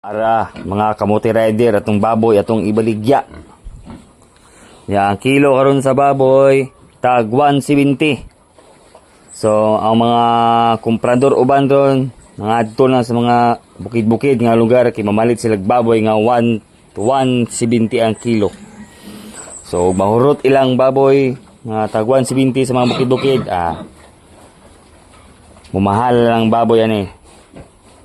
Ara, mga kamote rider, atong baboy, atong ibaligya. Ang kilo karon sa baboy, tag 170. So, ang mga komprador uban ron, mga adto na sa mga bukid-bukid nga lugar, kay mamalit sila baboy nga 1 to 170 ang kilo. So, mahurot ilang baboy, nga tag 170 sa mga bukid-bukid, mumahal lang baboy yan eh.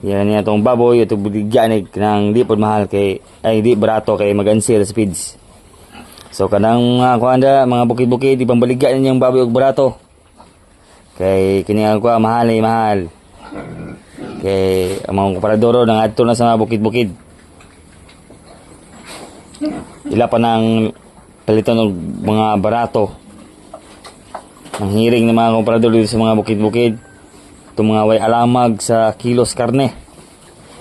Yan niya itong baboy, itong buligyan eh, kanang di po mahal kay, ay di barato kay mag-answer sa feeds. So kanang kuhanda, mga bukid-bukid, ibang baligyan niya yung baboy og barato. Kay kiniang ko mahal eh, mahal. Kay ang mga kumparadoro nang adto na sa mga bukid-bukid. Ila pa nang palitan og mga barato. Ang hiring ng mga kumparadoro sa mga bukid-bukid. Itong mga way alamag sa kilos karne.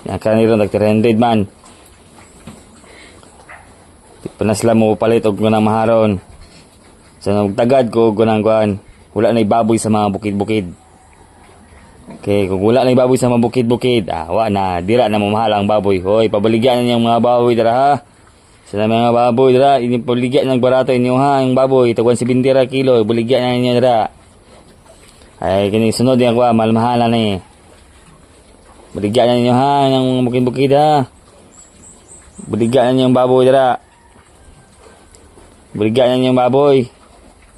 Yan kaniro nag 300 man. Panas lang mo palit og gunang maharon. So nagtagad ko gunang kuan. Wala na baboy sa mga bukid-bukid. Okay, kung wala na baboy sa mga bukid-bukid, wa na dira na mamahal ang baboy. Hoy, pabaligyan niyo mga baboy dira ha. Sa mga baboy dira, ini pabaligyan ng barato inyo ha, ang baboy tag 170 kilo, baligyan na niyo dira. Ay, kini sunod yan ko, malmahalan na eh. Baligyan na ninyo ha, ng bukid-bukid ha. Baligyan na ninyo yung baboy dira. Baligyan na ninyo yung baboy.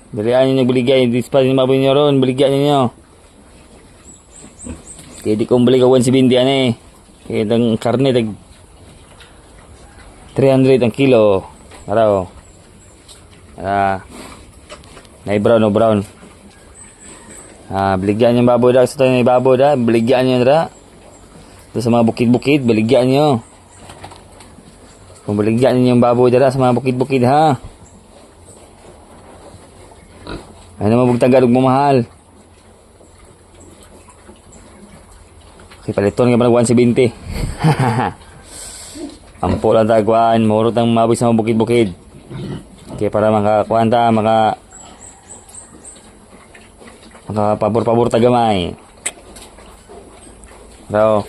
Baligyan na ninyo baligyan. Dispatch yung baboy nyo ron, baligyan na ninyo. Kaya di kong balik ako 170 yan eh. Kaya itong karne, tag 300 ang kilo. Araw. Na-brown o brown. Baligyan niyo yung baboy da. Sa tayo na yung baboy da. Baligyan niyo da. Ito sa mga bukid-bukid. Baligyan niyo. Kung baligyan niyo yung baboy da sa mga bukid-bukid ha. Ay naman bugtagad og mamahal. Okay, paliton nga ba ng 170. Ampo lang tagwan. Mahurot ang maboy sa mga bukid-bukid. Okay, para makakuanta, pabor-pabor tagamay. Raw.